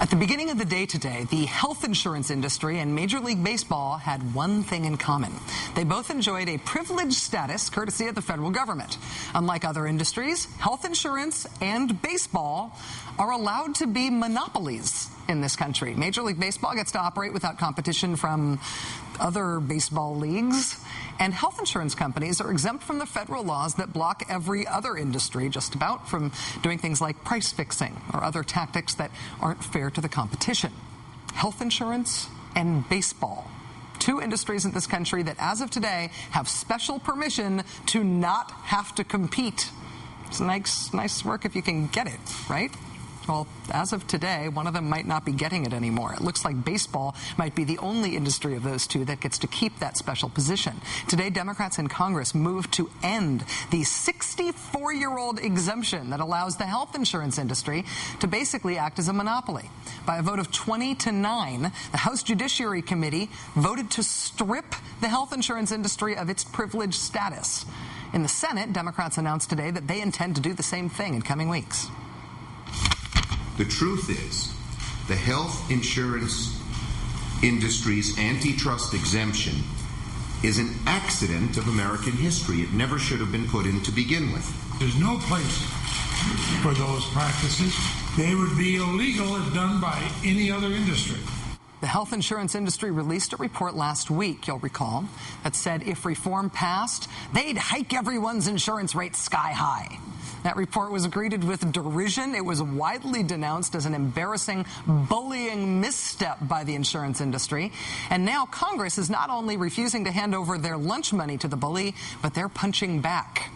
At the beginning of the day today, the health insurance industry and Major League Baseball had one thing in common. They both enjoyed a privileged status courtesy of the federal government. Unlike other industries, health insurance and baseball are allowed to be monopolies in this country. Major League Baseball gets to operate without competition from other baseball leagues, and health insurance companies are exempt from the federal laws that block every other industry just about from doing things like price fixing or other tactics that aren't fair to the competition. Health insurance and baseball, two industries in this country that as of today have special permission to not have to compete. It's nice work if you can get it, right? Well, as of today, one of them might not be getting it anymore. It looks like baseball might be the only industry of those two that gets to keep that special position. Today, Democrats in Congress moved to end the 64-year-old exemption that allows the health insurance industry to basically act as a monopoly. By a vote of 20-9, the House Judiciary Committee voted to strip the health insurance industry of its privileged status. In the Senate, Democrats announced today that they intend to do the same thing in coming weeks. The truth is, the health insurance industry's antitrust exemption is an accident of American history. It never should have been put in to begin with. There's no place for those practices. They would be illegal if done by any other industry. The health insurance industry released a report last week, you'll recall, that said if reform passed, they'd hike everyone's insurance rates sky high. That report was greeted with derision. It was widely denounced as an embarrassing, bullying misstep by the insurance industry. And now Congress is not only refusing to hand over their lunch money to the bully, but they're punching back.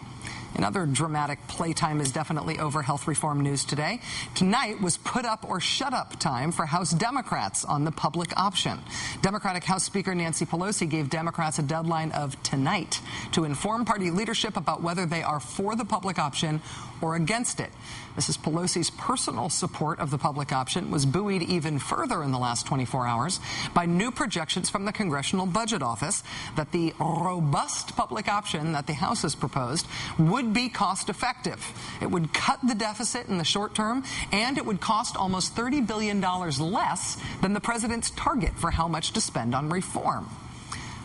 Another dramatic playtime is definitely over health reform news today. Tonight was put up or shut up time for House Democrats on the public option. Democratic House Speaker Nancy Pelosi gave Democrats a deadline of tonight to inform party leadership about whether they are for the public option or against it. Mrs. Pelosi's personal support of the public option was buoyed even further in the last 24 hours by new projections from the Congressional Budget Office that the robust public option that the House has proposed would be cost effective. It would cut the deficit in the short term, and it would cost almost $30 billion less than the president's target for how much to spend on reform.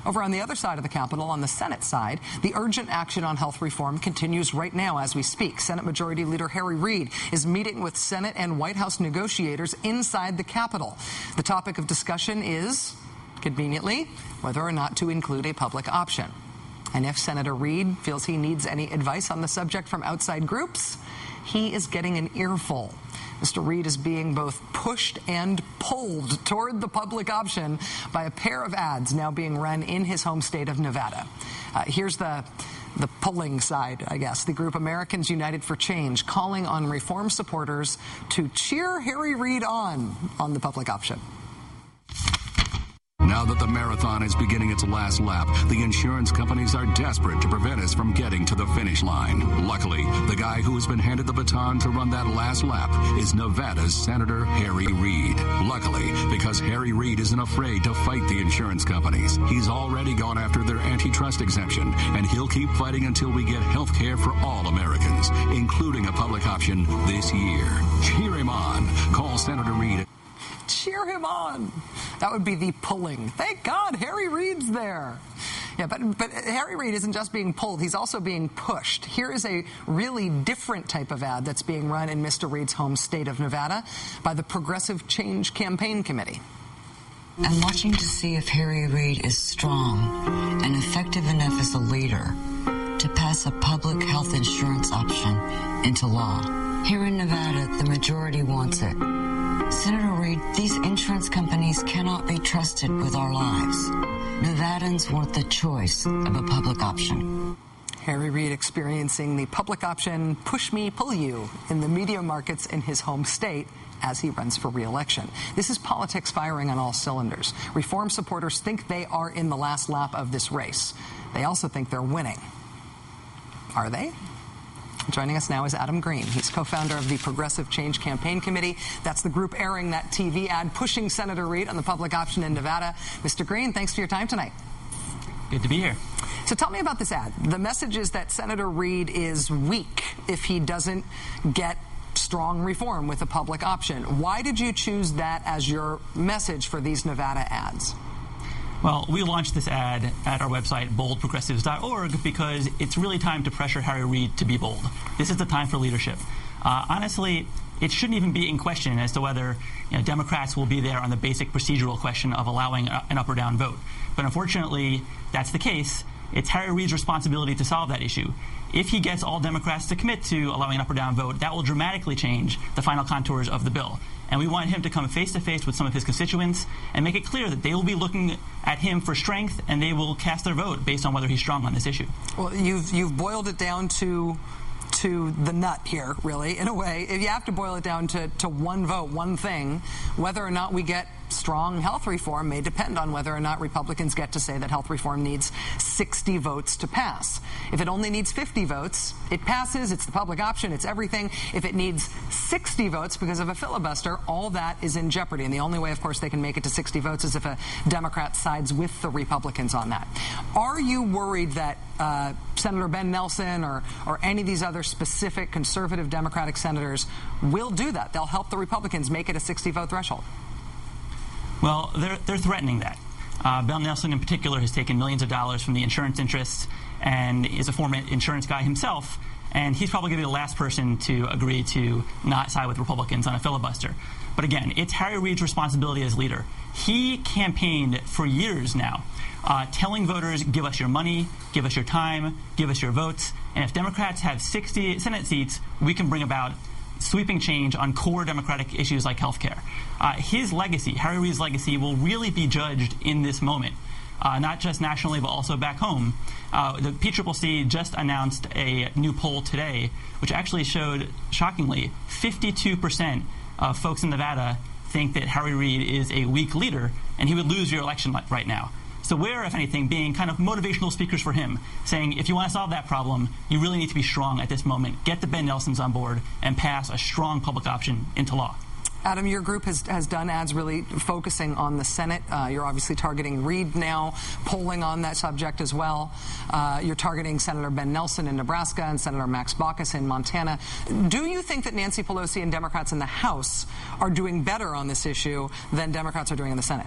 Over on the other side of the Capitol, on the Senate side, the urgent action on health reform continues right now as we speak. Senate Majority Leader Harry Reid is meeting with Senate and White House negotiators inside the Capitol. The topic of discussion is, conveniently, whether or not to include a public option. And if Senator Reid feels he needs any advice on the subject from outside groups, he is getting an earful. Mr. Reid is being both pushed and pulled toward the public option by a pair of ads now being run in his home state of Nevada. Here's the pulling side, I guess. The group Americans United for Change calling on reform supporters to cheer Harry Reid on the public option. Now that the marathon is beginning its last lap, the insurance companies are desperate to prevent us from getting to the finish line. Luckily, the guy who has been handed the baton to run that last lap is Nevada's Senator Harry Reid. Luckily, because Harry Reid isn't afraid to fight the insurance companies. He's already gone after their antitrust exemption, and he'll keep fighting until we get health care for all Americans, including a public option this year. Cheer him on. Call Senator Reid. Cheer him on. That would be the pulling. Thank God Harry Reid's there. Yeah, but Harry Reid isn't just being pulled, he's also being pushed. Here is a really different type of ad that's being run in Mr. Reid's home state of Nevada by the Progressive Change Campaign Committee. I'm watching to see if Harry Reid is strong and effective enough as a leader to pass a public health insurance option into law. Here in Nevada, the majority wants it. Senator Reid, these insurance companies cannot be trusted with our lives. Nevadans want the choice of a public option. Harry Reid experiencing the public option push me, pull you in the media markets in his home state as he runs for re-election. This is politics firing on all cylinders. Reform supporters think they are in the last lap of this race. They also think they're winning. Are they? Joining us now is Adam Green. He's co-founder of the Progressive Change Campaign Committee. That's the group airing that TV ad pushing Senator Reid on the public option in Nevada. Mr. Green, thanks for your time tonight. Good to be here. So tell me about this ad. The message is that Senator Reid is weak if he doesn't get strong reform with a public option. Why did you choose that as your message for these Nevada ads? Well, we launched this ad at our website, boldprogressives.org, because it's really time to pressure Harry Reid to be bold. This is the time for leadership. Honestly, it shouldn't even be in question as to whether Democrats will be there on the basic procedural question of allowing an up or down vote. But unfortunately, that's the case. It's Harry Reid's responsibility to solve that issue. If he gets all Democrats to commit to allowing an up or down vote, that will dramatically change the final contours of the bill. And we want him to come face-to-face with some of his constituents and make it clear that they will be looking at him for strength, and they will cast their vote based on whether he's strong on this issue. Well, you've boiled it down to the nut here, really, in a way. If you have to boil it down to one vote, one thing, whether or not we get strong health reform may depend on whether or not Republicans get to say that health reform needs 60 votes to pass. If it only needs 50 votes, it passes, it's the public option, it's everything. If it needs 60 votes because of a filibuster, all that is in jeopardy. And the only way, of course, they can make it to 60 votes is if a Democrat sides with the Republicans on that. Are you worried that Senator Ben Nelson or any of these other specific conservative Democratic senators will do that? They'll help the Republicans make it a 60-vote threshold. Well, they're threatening that. Ben Nelson, in particular, has taken millions of dollars from the insurance interests and is a former insurance guy himself, and he's probably going to be the last person to agree to not side with Republicans on a filibuster. But again, it's Harry Reid's responsibility as leader. He campaigned for years now, telling voters, give us your money, give us your time, give us your votes, and if Democrats have 60 Senate seats, we can bring about sweeping change on core Democratic issues like health care. His legacy, Harry Reid's legacy, will really be judged in this moment, not just nationally but also back home. The PCCC just announced a new poll today, which actually showed, shockingly, 52% of folks in Nevada think that Harry Reid is a weak leader and he would lose your election right now. So we're, if anything, being kind of motivational speakers for him, saying if you want to solve that problem, you really need to be strong at this moment. Get the Ben Nelsons on board and pass a strong public option into law. Adam, your group has done ads really focusing on the Senate. You're obviously targeting Reid now, polling on that subject as well. You're targeting Senator Ben Nelson in Nebraska and Senator Max Baucus in Montana. Do you think that Nancy Pelosi and Democrats in the House are doing better on this issue than Democrats are doing in the Senate?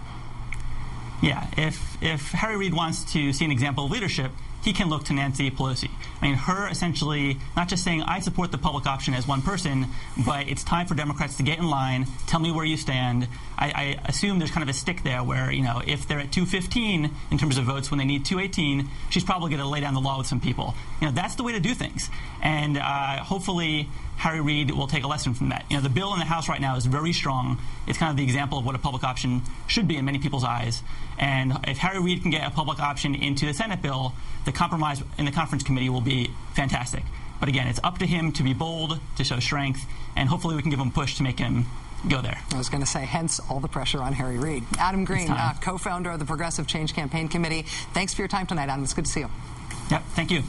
Yeah, if Harry Reid wants to see an example of leadership, he can look to Nancy Pelosi. I mean, her essentially not just saying, I support the public option as one person, but it's time for Democrats to get in line, tell me where you stand. I assume there's kind of a stick there where, if they're at 215 in terms of votes when they need 218, she's probably going to lay down the law with some people. That's the way to do things. And hopefully Harry Reid will take a lesson from that. The bill in the House right now is very strong. It's kind of the example of what a public option should be in many people's eyes. And if Harry Reid can get a public option into the Senate bill, the compromise in the conference committee will be fantastic. But again, it's up to him to be bold, to show strength, and hopefully we can give him a push to make him go there. I was going to say, hence all the pressure on Harry Reid. Adam Green, co-founder of the Progressive Change Campaign Committee. Thanks for your time tonight, Adam. It's good to see you. Yep, thank you.